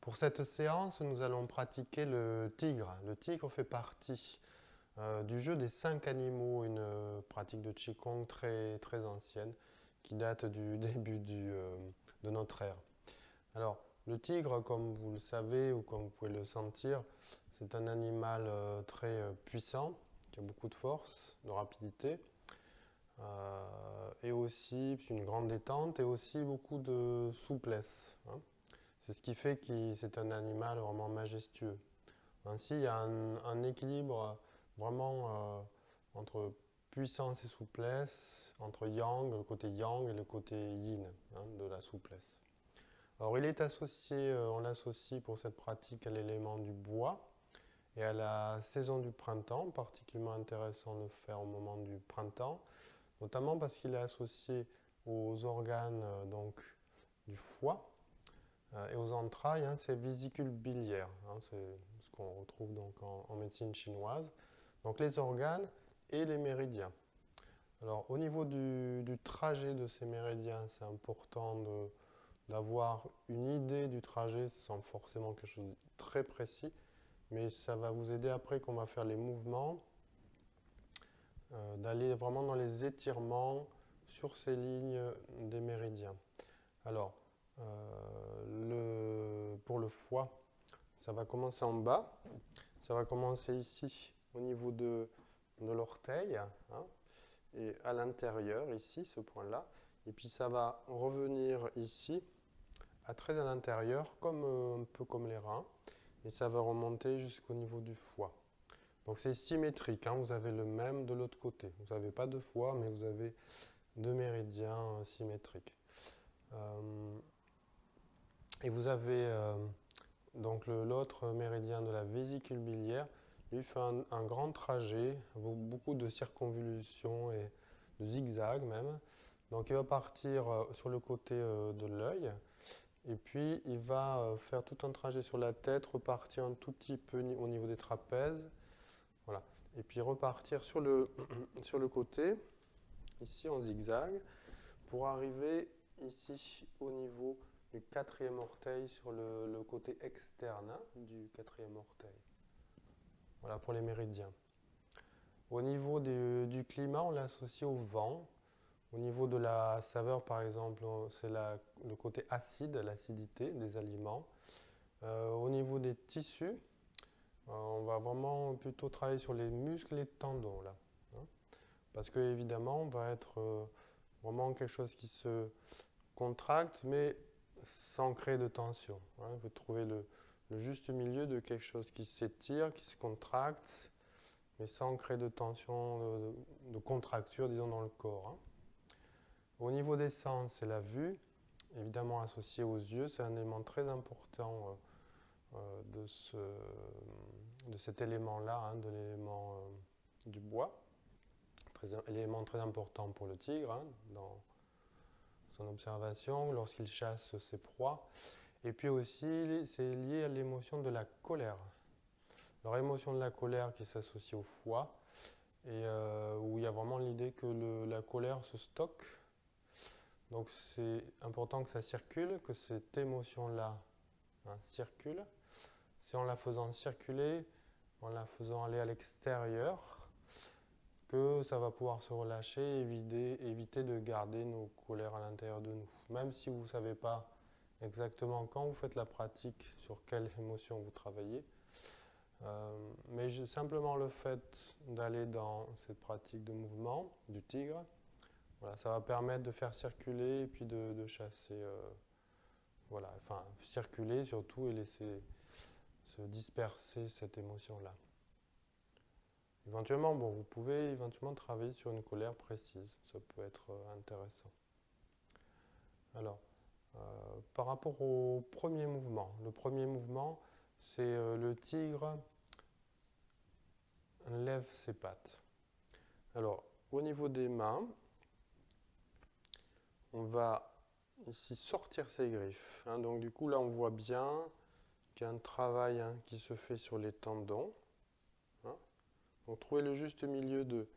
Pour cette séance, nous allons pratiquer le tigre. Le tigre fait partie du jeu des 5 animaux, une pratique de Qigong très, très ancienne qui date du début de notre ère. Alors, le tigre, comme vous le savez ou comme vous pouvez le sentir, c'est un animal très puissant, qui a beaucoup de force, de rapidité, et aussi une grande détente et aussi beaucoup de souplesse, hein. C'est ce qui fait que c'est un animal vraiment majestueux. Ainsi, il y a un équilibre vraiment entre puissance et souplesse, entre yang, le côté yang et le côté yin, hein, de la souplesse. Alors, il est associé, on l'associe pour cette pratique à l'élément du bois et à la saison du printemps, particulièrement intéressant de le faire au moment du printemps, notamment parce qu'il est associé aux organes donc, du foie et aux entrailles, hein, c'est vésicule biliaire, hein, c'est ce qu'on retrouve donc en médecine chinoise. Donc les organes et les méridiens. Alors au niveau du trajet de ces méridiens, c'est important d'avoir une idée du trajet sans forcément quelque chose de très précis, mais ça va vous aider après qu'on va faire les mouvements, d'aller vraiment dans les étirements sur ces lignes des méridiens. Alors, pour le foie, ça va commencer en bas, ça va commencer ici au niveau de l'orteil, hein, et à l'intérieur, ici, ce point-là, et puis ça va revenir ici, très à l'intérieur, comme, un peu comme les reins, et ça va remonter jusqu'au niveau du foie. Donc c'est symétrique, hein, vous avez le même de l'autre côté. Vous n'avez pas de foie, mais vous avez deux méridiens symétriques. Et vous avez donc l'autre méridien de la vésicule biliaire, lui fait un grand trajet, beaucoup de circonvolutions et de zigzags même. Donc il va partir sur le côté de l'œil, et puis il va faire tout un trajet sur la tête, repartir un tout petit peu au niveau des trapèzes, voilà. Et puis repartir sur sur le côté, ici en zigzag, pour arriver ici au niveau du quatrième orteil sur le côté externe, hein, du quatrième orteil. Voilà pour les méridiens. Au niveau du climat, on l'associe au vent. Au niveau de la saveur, par exemple, c'est le côté acide, l'acidité des aliments. Au niveau des tissus, on va vraiment plutôt travailler sur les muscles et les tendons, là, hein, parce que évidemment, on va être vraiment quelque chose qui se contracte, mais sans créer de tension, hein. Vous trouvez le juste milieu de quelque chose qui s'étire, qui se contracte, mais sans créer de tension, de contracture, disons, dans le corps, hein. Au niveau des sens, c'est la vue, évidemment associée aux yeux, c'est un élément très important de cet élément-là, hein, de l'élément du bois, élément très important pour le tigre, hein, dans son observation, lorsqu'il chasse ses proies. Et puis aussi, c'est lié à l'émotion de la colère. Alors, l'émotion de la colère qui s'associe au foie, et où il y a vraiment l'idée que la colère se stocke. Donc, c'est important que ça circule, que cette émotion-là, hein, circule. C'est en la faisant circuler, en la faisant aller à l'extérieur, que ça va pouvoir se relâcher et éviter de garder nos colères à l'intérieur de nous. Même si vous ne savez pas exactement quand vous faites la pratique, sur quelle émotion vous travaillez. Mais simplement le fait d'aller dans cette pratique de mouvement du tigre, voilà, ça va permettre de faire circuler et puis de chasser, voilà, enfin circuler surtout et laisser se disperser cette émotion-là. Éventuellement, bon, vous pouvez éventuellement travailler sur une colère précise, ça peut être intéressant. Alors, par rapport au premier mouvement, le premier mouvement, c'est le tigre lève ses pattes. Alors, au niveau des mains, on va ici sortir ses griffes, hein. Donc du coup, là, on voit bien qu'il y a un travail, hein, qui se fait sur les tendons, hein. Donc trouvez le juste milieu de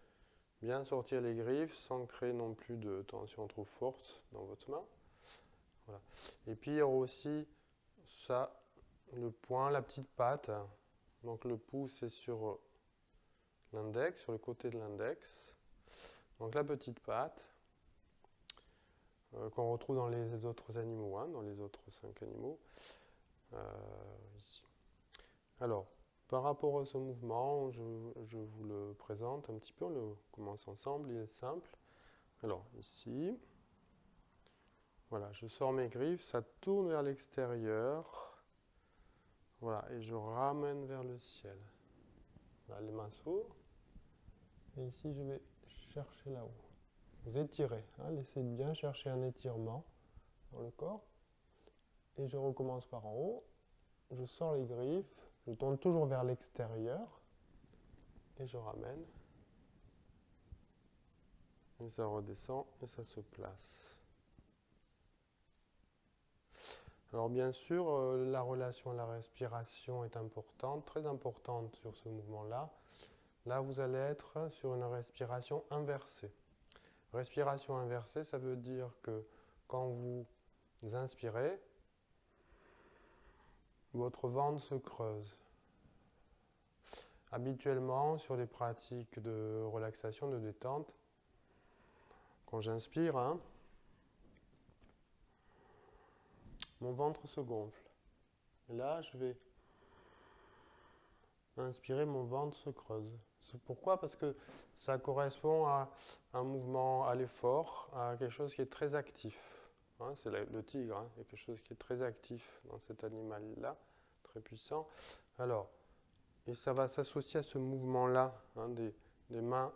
bien sortir les griffes sans créer non plus de tension trop forte dans votre main. Voilà. Et puis il y aura aussi ça, le poing, la petite patte. Donc le pouce est sur l'index, sur le côté de l'index. Donc la petite patte qu'on retrouve dans les autres animaux, hein, dans les autres 5 animaux. Ici. Alors, par rapport à ce mouvement, je vous le présente un petit peu, on le commence ensemble, il est simple. Alors, ici, voilà, je sors mes griffes, ça tourne vers l'extérieur. Voilà, et je ramène vers le ciel. Là, les mains s'ouvrent. Et ici, je vais chercher là-haut. Vous étirez, hein, laissez bien chercher un étirement dans le corps. Et je recommence par en haut. Je sors les griffes, je tourne toujours vers l'extérieur. Et je ramène. Et ça redescend et ça se place. Alors bien sûr, la relation à la respiration est importante, très importante sur ce mouvement-là. Là, vous allez être sur une respiration inversée. Respiration inversée, ça veut dire que quand vous inspirez, votre ventre se creuse. Habituellement, sur des pratiques de relaxation, de détente, quand j'inspire, hein, mon ventre se gonfle. Et là, je vais inspirer, mon ventre se creuse. Pourquoi? Parce que ça correspond à un mouvement, à l'effort, à quelque chose qui est très actif. Hein, c'est le tigre, hein, quelque chose qui est très actif dans cet animal-là, très puissant. Alors, et ça va s'associer à ce mouvement-là, hein, des mains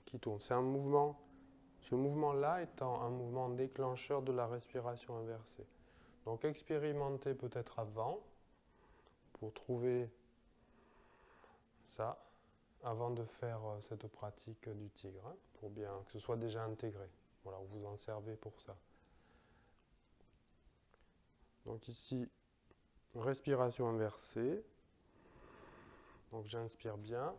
qui tournent. C'est un mouvement, ce mouvement-là étant un mouvement déclencheur de la respiration inversée. Donc expérimentez peut-être avant pour trouver ça, avant de faire cette pratique du tigre, hein, pour bien que ce soit déjà intégré. Voilà, vous en servez pour ça. Donc ici, respiration inversée. Donc j'inspire bien.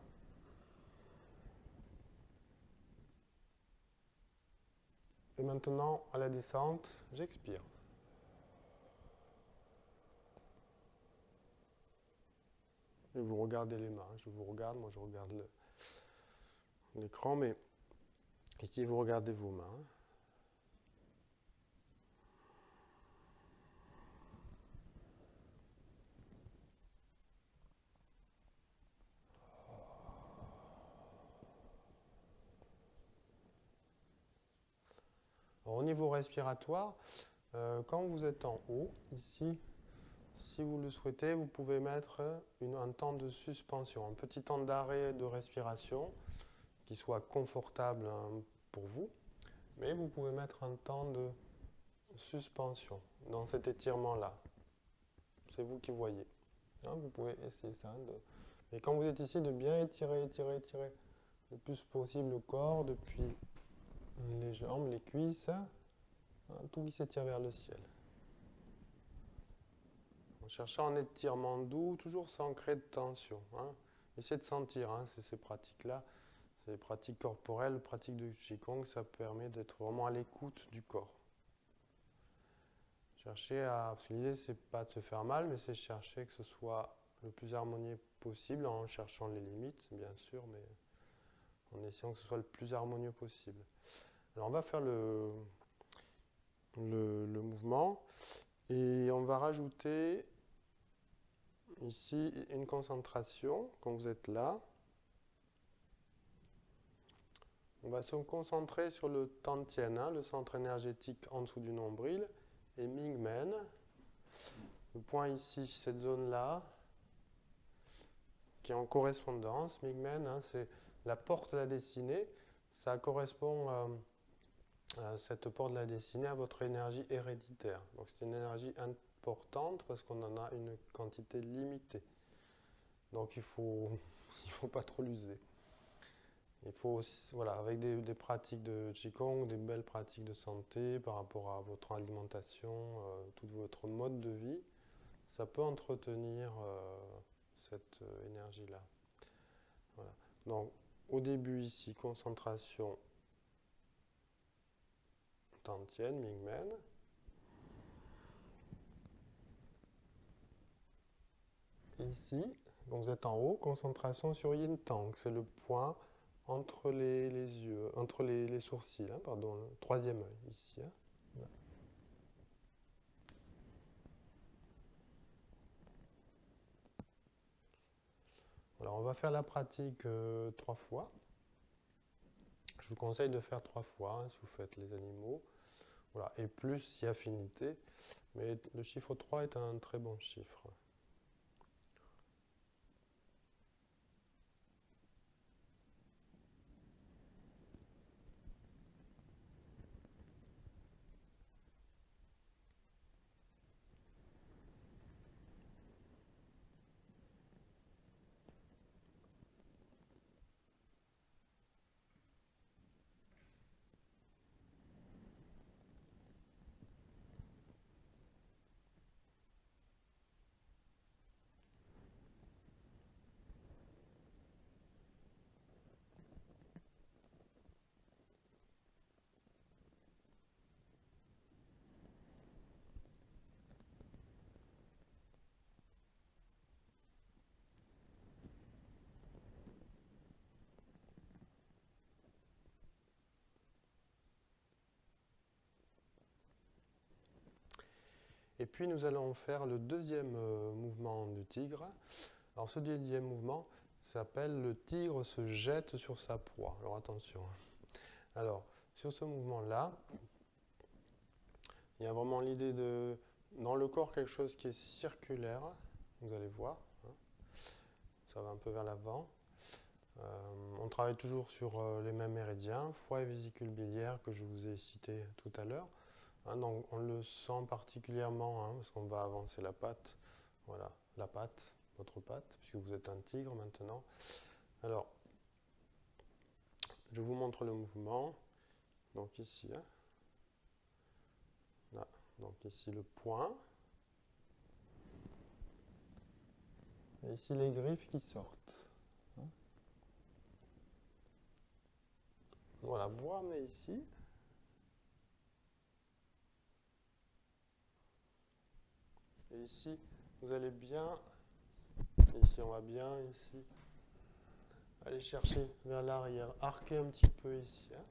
Et maintenant, à la descente, j'expire. Et vous regardez les mains. Je vous regarde, moi je regarde l'écran, mais ici vous regardez vos mains. Alors, au niveau respiratoire, quand vous êtes en haut, ici, si vous le souhaitez, vous pouvez mettre un temps de suspension, un petit temps d'arrêt de respiration qui soit confortable, hein, pour vous, mais vous pouvez mettre un temps de suspension dans cet étirement-là. C'est vous qui voyez. Hein, vous pouvez essayer ça. Et quand vous êtes ici, de bien étirer, étirer, étirer le plus possible le corps depuis les jambes, les cuisses, hein, tout qui s'étire vers le ciel. En cherchant un étirement doux, toujours sans créer de tension. Hein. Essayez de sentir, hein, ces pratiques-là, ces pratiques corporelles, pratiques de Qigong, ça permet d'être vraiment à l'écoute du corps. Cherchez à, parce que l'idée c'est pas de se faire mal, mais c'est chercher que ce soit le plus harmonieux possible, en cherchant les limites, bien sûr, mais en essayant que ce soit le plus harmonieux possible. Alors on va faire le mouvement, et on va rajouter ici une concentration, quand vous êtes là. On va se concentrer sur le Tantien, hein, le centre énergétique en dessous du nombril, et Mingmen. Le point ici, cette zone-là, qui est en correspondance. Mingmen, hein, c'est la porte de la destinée. Ça correspond à cette porte de la destinée à votre énergie héréditaire. Donc c'est une énergie importante parce qu'on en a une quantité limitée. Donc il faut pas trop l'user. Il faut aussi, voilà, avec des pratiques de Qigong, des belles pratiques de santé par rapport à votre alimentation, tout votre mode de vie, ça peut entretenir cette énergie-là. Voilà. Donc, au début ici, concentration Tantien, Mingmen. 。ici, donc vous êtes en haut, concentration sur Yin Tang, c'est le point entre les yeux, entre les sourcils, hein, pardon, le troisième œil, ici. Hein. Voilà. Alors on va faire la pratique 3 fois. Je vous conseille de faire 3 fois hein, si vous faites les animaux. Voilà. Et plus si affinité, mais le chiffre 3 est un très bon chiffre. Et puis nous allons faire le deuxième mouvement du tigre. Alors ce deuxième mouvement s'appelle le tigre se jette sur sa proie. Alors attention. Alors sur ce mouvement-là, il y a vraiment l'idée de, dans le corps, quelque chose qui est circulaire. Vous allez voir. Hein. Ça va un peu vers l'avant. On travaille toujours sur les mêmes méridiens, foie et vésicule biliaire que je vous ai cité tout à l'heure. Hein, donc on le sent particulièrement hein, parce qu'on va avancer la patte. Voilà, la patte, votre patte, puisque vous êtes un tigre maintenant. Alors, je vous montre le mouvement. Donc ici, hein, là, donc ici le point. Et ici les griffes qui sortent. Hein. Voilà, vous ramenez ici. Et ici, vous allez bien. Ici, on va bien. Ici, allez chercher vers l'arrière. Arquer un petit peu ici. Hein.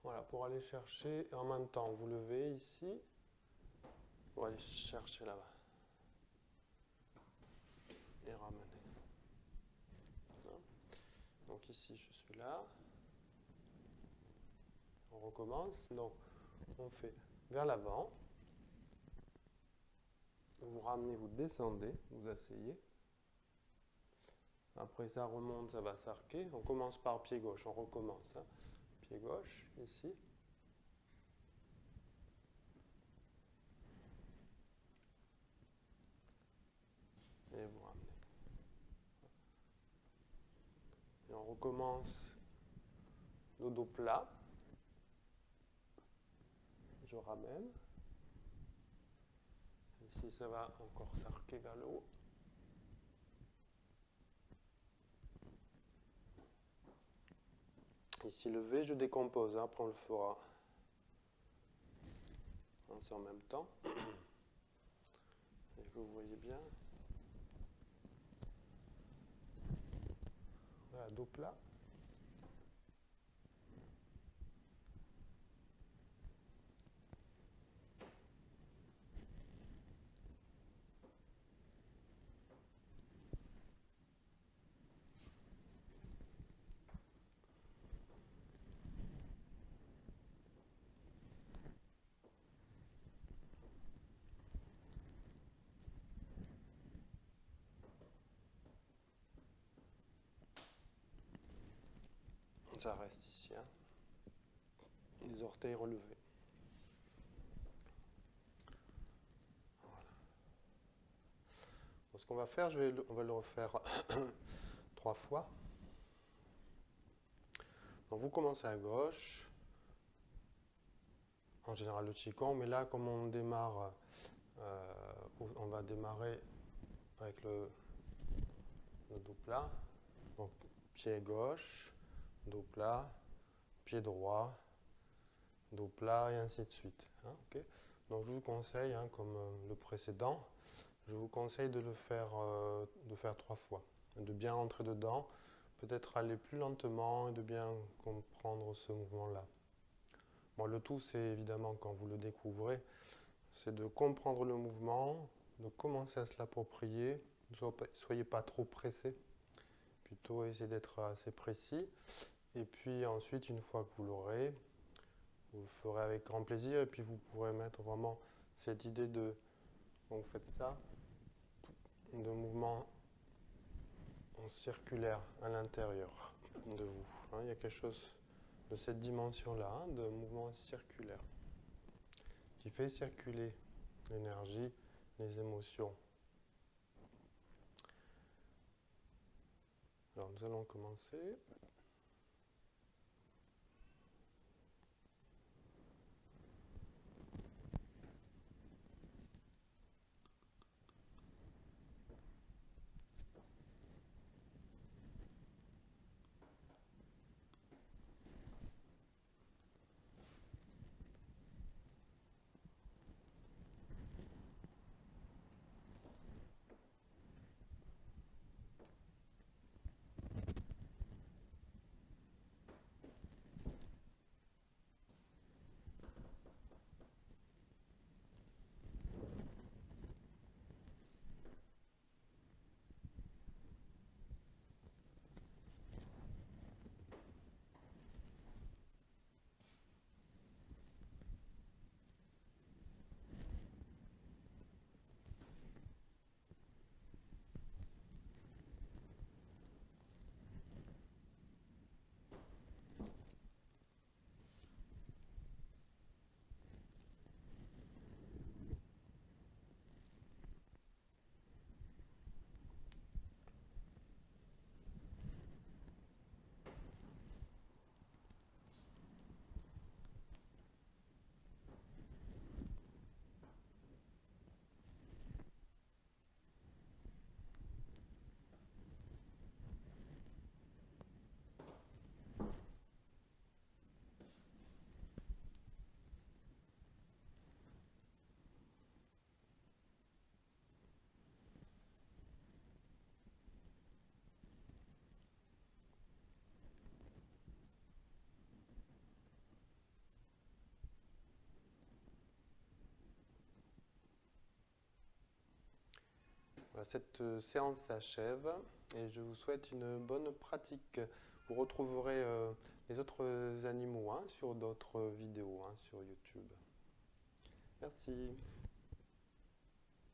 Voilà, pour aller chercher. Et en même temps, vous levez ici. Pour aller chercher là-bas. Et ramener. Donc ici, je suis là. On recommence. Donc, on fait vers l'avant. Vous ramenez, vous descendez, vous asseyez. Après, ça remonte, ça va s'arquer. On commence par pied gauche, on recommence. Hein. Pied gauche, ici. Et vous ramenez. Et on recommence le dos plat. Je ramène. Ici, ça va encore s'arquer vers le haut. Ici, le V, je décompose. Hein, après, on le fera. C'est en même temps. Et vous voyez bien. Voilà, dos plat. Ça reste ici. Hein. Les orteils relevés. Voilà. Donc, ce qu'on va faire, on va le refaire 3 fois. Donc vous commencez à gauche. En général le Qigong, mais là comme on démarre, on va démarrer avec le dos plat. Donc pied gauche, dos plat, pied droit, dos plat et ainsi de suite. Hein, okay. Donc je vous conseille, hein, comme le précédent, je vous conseille de le faire, 3 fois, de bien rentrer dedans, peut-être aller plus lentement et de bien comprendre ce mouvement-là. Bon, le tout, c'est évidemment quand vous le découvrez, c'est de comprendre le mouvement, de commencer à se l'approprier. Ne soyez pas trop pressé, plutôt essayez d'être assez précis. Et puis ensuite, une fois que vous l'aurez, vous le ferez avec grand plaisir. Et puis vous pourrez mettre vraiment cette idée de, quand vous faites ça, de mouvement en circulaire à l'intérieur de vous. Hein, il y a quelque chose de cette dimension-là, hein, de mouvement circulaire, qui fait circuler l'énergie, les émotions. Alors nous allons commencer. Voilà, cette séance s'achève et je vous souhaite une bonne pratique. Vous retrouverez les autres animaux, hein, sur d'autres vidéos, hein, sur YouTube. Merci.